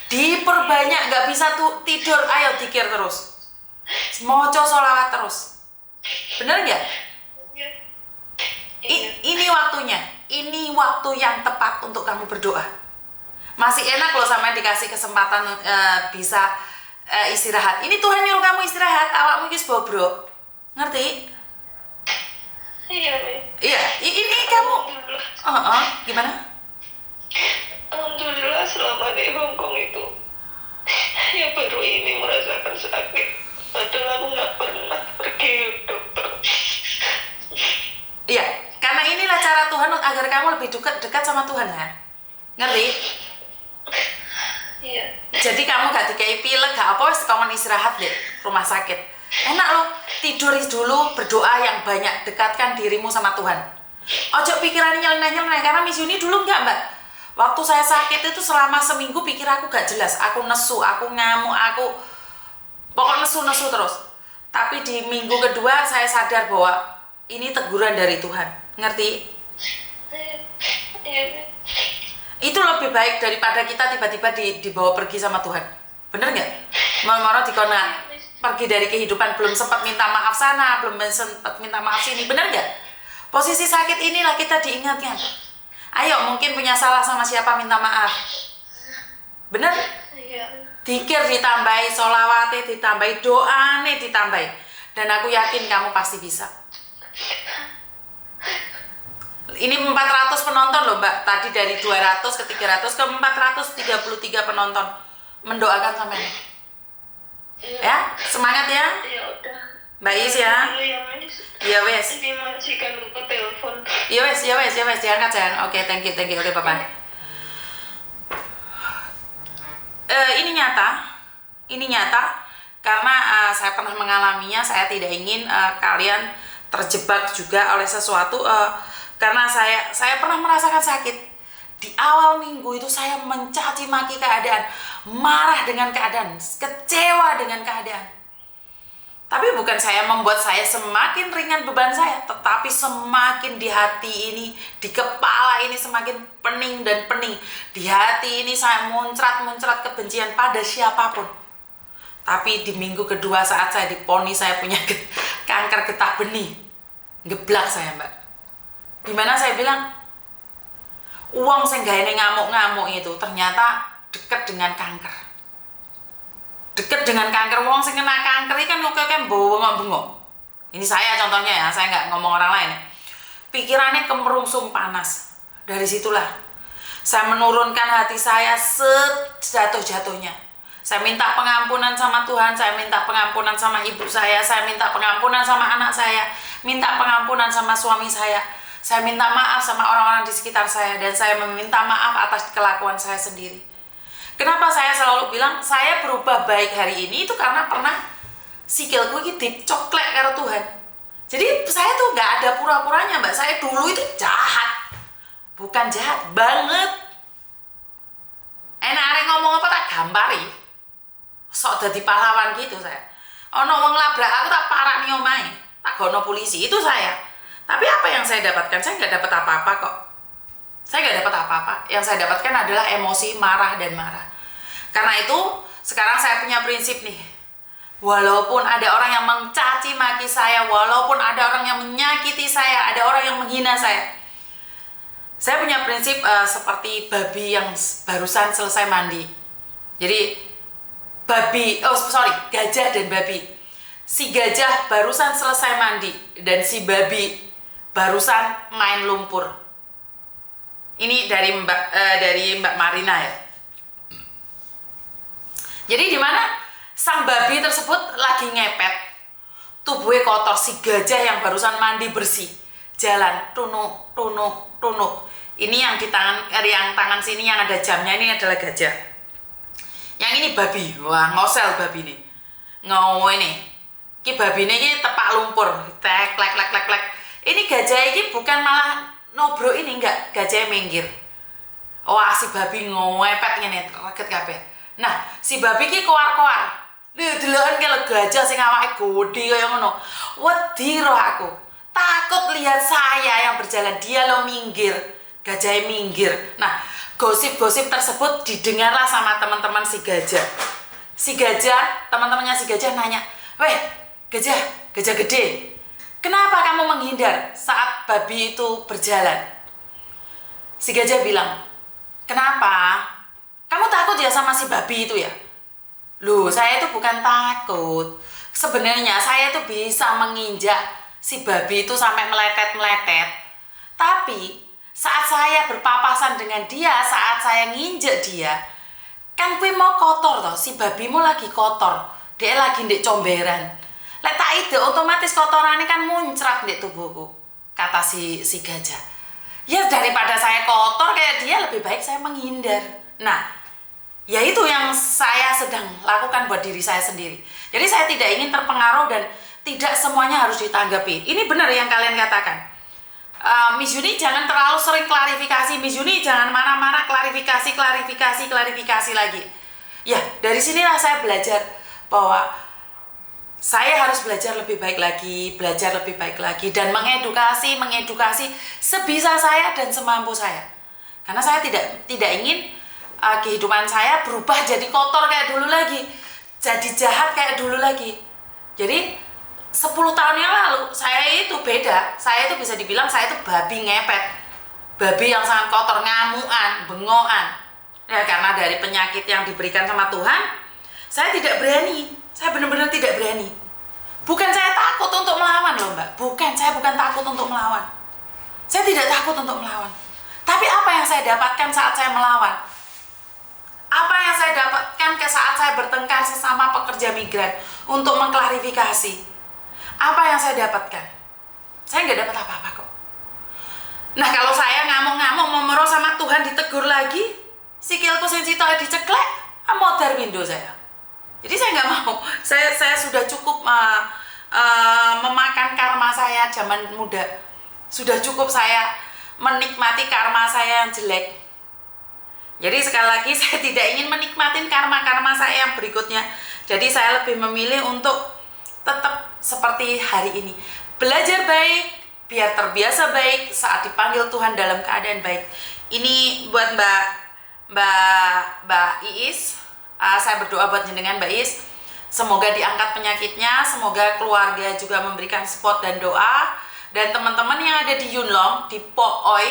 Diperbanyak, nggak bisa tuh tidur. Ayo dikir terus. Moco solawat terus. Bener nggak? Ini waktunya. Ini waktu yang tepat untuk kamu berdoa. Masih enak loh sama dikasih kesempatan bisa istirahat. Ini Tuhan nyuruh kamu istirahat. Awakmu wis bobrok. Ngerti? Iya. Ini kamu. Gimana? Alhamdulillah selama di Hongkong itu ya baru ini merasakan sakit. Padahal aku nggak pernah pergi ke dokter. Iya, karena inilah cara Tuhan agar kamu lebih dekat sama Tuhan kan? Ngerti? Iya. Jadi kamu gak dikai pilek, gak apa, kamu istirahat deh rumah sakit. Enak loh, tidur dulu, berdoa yang banyak, dekatkan dirimu sama Tuhan. Ojo pikirannya nyeleneh-nyeleneh, karena Miss Yuni dulu enggak Mbak. Waktu saya sakit itu selama seminggu pikir aku gak jelas, aku nesu, aku ngamuk, pokoknya nesu terus. Tapi di minggu kedua saya sadar bahwa ini teguran dari Tuhan. Ngerti? Itu lebih baik daripada kita tiba-tiba dibawa pergi sama Tuhan. Bener nggak? Mau dikona pergi dari kehidupan, belum sempat minta maaf sana, belum sempat minta maaf sini. Bener nggak? Posisi sakit inilah kita diingatkan. Ayo, mungkin punya salah sama siapa, minta maaf. Bener? Dikir ditambahi, sholawate ditambahi, doane ditambahi. Dan aku yakin kamu pasti bisa. Ini 400 penonton loh Mbak. Tadi dari 200 ke 300 ke 433 penonton mendoakan sampai ini. Ya, semangat ya. Ya udah. Mbak Is ya. Iya wes. Ini majikan lupa telepon. Iya wes, diangkat sayang. Oke, thank you. Oke, bye-bye. Ini nyata karena saya pernah mengalaminya. Saya tidak ingin kalian terjebak juga oleh sesuatu karena saya pernah merasakan sakit. Di awal minggu itu saya mencaci maki keadaan, marah dengan keadaan, kecewa dengan keadaan. Tapi bukan saya membuat saya semakin ringan beban saya, tetapi semakin di hati ini, di kepala ini semakin pening dan pening. Di hati ini saya muncrat kebencian pada siapapun. Tapi di minggu kedua saat saya diponis saya punya kanker getah benih, geblak saya Mbak. Dimana saya bilang, uang saya gak ini ngamuk-ngamuk itu ternyata dekat dengan kanker. Dekat dengan kanker, wong sing kena kanker ini kan kan bengok-bengok. Ini saya contohnya ya, saya nggak ngomong orang lain. Pikirannya kemerungsung panas. Dari situlah saya menurunkan hati saya sejatuh-jatuhnya. Saya minta pengampunan sama Tuhan, saya minta pengampunan sama ibu saya minta pengampunan sama anak saya, minta pengampunan sama suami saya minta maaf sama orang-orang di sekitar saya, dan saya meminta maaf atas kelakuan saya sendiri. Kenapa saya selalu bilang saya berubah baik hari ini itu karena pernah sikilku ini dicoklek karo Tuhan. Jadi saya tuh nggak ada pura-puranya Mbak. Saya dulu itu jahat, bukan jahat banget. Enak arek ngomong apa tak gambari, sok dadi pahlawan gitu saya. Ono wong labrak aku tak parani omahe, tak gono polisi, itu saya. Tapi apa yang saya dapatkan? Saya nggak dapat apa-apa kok. Saya nggak dapat apa-apa. Yang saya dapatkan adalah emosi, marah dan marah. Karena itu sekarang saya punya prinsip nih. Walaupun ada orang yang mencaci maki saya, walaupun ada orang yang menyakiti saya, ada orang yang menghina saya punya prinsip seperti babi yang barusan selesai mandi. Jadi gajah dan babi. Si gajah barusan selesai mandi dan si babi barusan main lumpur. Ini dari Mbak Marina ya. Jadi di mana sang babi tersebut lagi ngepet, tubuhnya kotor, si gajah yang barusan mandi bersih, jalan tunuk. Ini yang di tangan sini yang ada jamnya ini adalah gajah. Yang ini babi, wah ngosel babi ini, ini. Ki babi ini tepak lumpur, tek. Ini gajah ini bukan malah nobro ini enggak, gajah minggir. Wah si babi ngepet ngene, reget kabeh. Nah, si babi ki koar-koar. Lho deloken ki gajah sing awake gede kaya ngono. Wedi roh aku. Takut lihat saya yang berjalan, dia lo minggir. Gajah minggir. Nah, gosip-gosip tersebut didengarlah sama teman-teman si gajah. Si gajah, teman-temannya si gajah nanya, "Weh, gajah gede. Kenapa kamu menghindar saat babi itu berjalan?" Si gajah bilang, "Kenapa? Kamu takut ya sama si babi itu ya?" Loh, saya itu bukan takut. Sebenarnya saya itu bisa menginjak si babi itu sampai meletet-meletet. Tapi saat saya berpapasan dengan dia, saat saya nginjek dia, kan kui mau kotor toh, si babimu lagi kotor. Dia lagi ndek comberan. Lek tak ide otomatis kotorannya kan muncrat ndek tubuhku, kata si gajah. Ya daripada saya kotor kayak dia, lebih baik saya menghindar. Nah, ya itu yang saya sedang lakukan buat diri saya sendiri. Jadi saya tidak ingin terpengaruh dan tidak semuanya harus ditanggapi. Ini benar yang kalian katakan. Miss Yuni jangan terlalu sering klarifikasi. Miss Yuni jangan marah-marah, klarifikasi lagi. Ya, dari sinilah saya belajar bahwa saya harus belajar lebih baik lagi dan mengedukasi sebisa saya dan semampu saya. Karena saya tidak ingin kehidupan saya berubah jadi kotor kayak dulu lagi, jadi jahat kayak dulu lagi. Jadi 10 tahun yang lalu saya itu beda. Saya itu bisa dibilang saya itu babi ngepet, babi yang sangat kotor, ngamuan, bengokan. Ya karena dari penyakit yang diberikan sama Tuhan, saya tidak berani. Saya benar-benar tidak berani. Bukan saya takut untuk melawan loh Mbak. Saya bukan takut untuk melawan. Saya tidak takut untuk melawan. Tapi apa yang saya dapatkan saat saya melawan? Apa yang saya dapatkan saat saya bertengkar sesama pekerja migran untuk mengklarifikasi? Apa yang saya dapatkan? Saya nggak dapat apa-apa kok. Nah kalau saya ngamuk-ngamuk memero sama Tuhan ditegur lagi, sikilku sensitoy diceklek, modar window saya. Jadi saya nggak mau. Saya sudah cukup memakan karma saya zaman muda. Sudah cukup saya menikmati karma saya yang jelek. Jadi sekali lagi saya tidak ingin menikmati karma-karma saya yang berikutnya. Jadi saya lebih memilih untuk tetap seperti hari ini. Belajar baik, biar terbiasa baik saat dipanggil Tuhan dalam keadaan baik. Ini buat Mbak Iis. Saya berdoa buat jenengan Mbak Iis. Semoga diangkat penyakitnya, semoga keluarga juga memberikan support dan doa. Dan teman-teman yang ada di Yunlong, di Po Oi,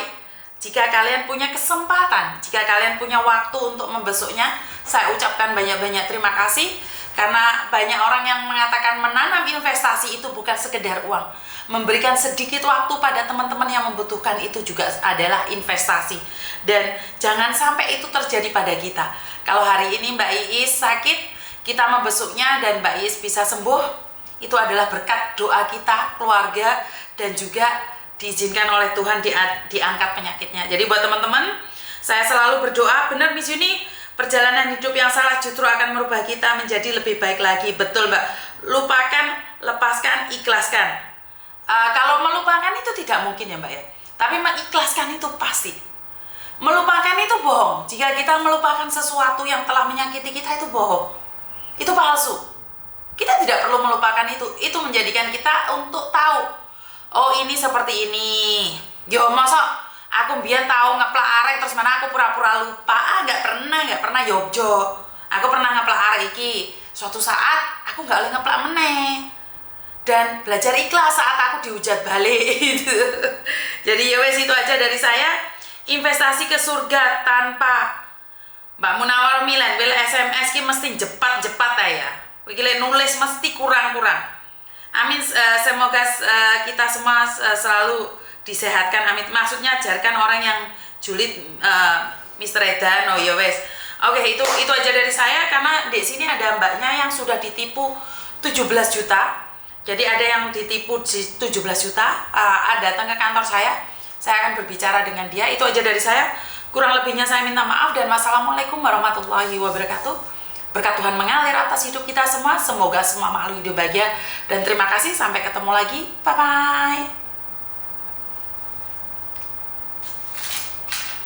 jika kalian punya kesempatan, jika kalian punya waktu untuk membesuknya, saya ucapkan banyak-banyak terima kasih. Karena banyak orang yang mengatakan menanam investasi itu bukan sekedar uang. Memberikan sedikit waktu pada teman-teman yang membutuhkan itu juga adalah investasi. Dan jangan sampai itu terjadi pada kita. Kalau hari ini Mbak Iis sakit, kita membesuknya dan Mbak Iis bisa sembuh, itu adalah berkat doa kita, keluarga, dan juga diizinkan oleh Tuhan diangkat penyakitnya. Jadi buat teman-teman, saya selalu berdoa, benar Miss Yuni, perjalanan hidup yang salah justru akan merubah kita menjadi lebih baik lagi. Betul Mbak, lupakan, lepaskan, ikhlaskan. Kalau melupakan itu tidak mungkin ya Mbak ya, tapi mengikhlaskan itu pasti. Melupakan itu bohong. Jika kita melupakan sesuatu yang telah menyakiti kita, itu bohong, itu palsu. Kita tidak perlu melupakan itu menjadikan kita untuk tahu oh ini seperti ini. Yo masa aku biar tahu ngeplak arek terus mana aku pura-pura lupa. Nggak pernah Yogyo. Aku pernah ngeplak arek iki. Suatu saat aku nggak boleh ngeplak meneh. Dan belajar ikhlas saat aku dihujat balik gitu. Jadi ya wes itu aja dari saya. Investasi ke surga tanpa Mbak Munawar Milan bila SMS ki mesti jepat-jepat ya. Iki nulis mesti kurang-kurang. Amin, semoga kita semua selalu disehatkan. Amin. Maksudnya ajarkan orang yang julid Mr. Edan. Oh ya wes. Oke, itu aja dari saya karena di sini ada mbaknya yang sudah ditipu 17 juta. Jadi ada yang ditipu 17 juta, datang ke kantor saya akan berbicara dengan dia. Itu aja dari saya. Kurang lebihnya saya minta maaf dan wassalamualaikum warahmatullahi wabarakatuh. Berkat Tuhan mengalir atas hidup kita semua. Semoga semua makhluk hidup bahagia dan terima kasih. Sampai ketemu lagi. Bye-bye.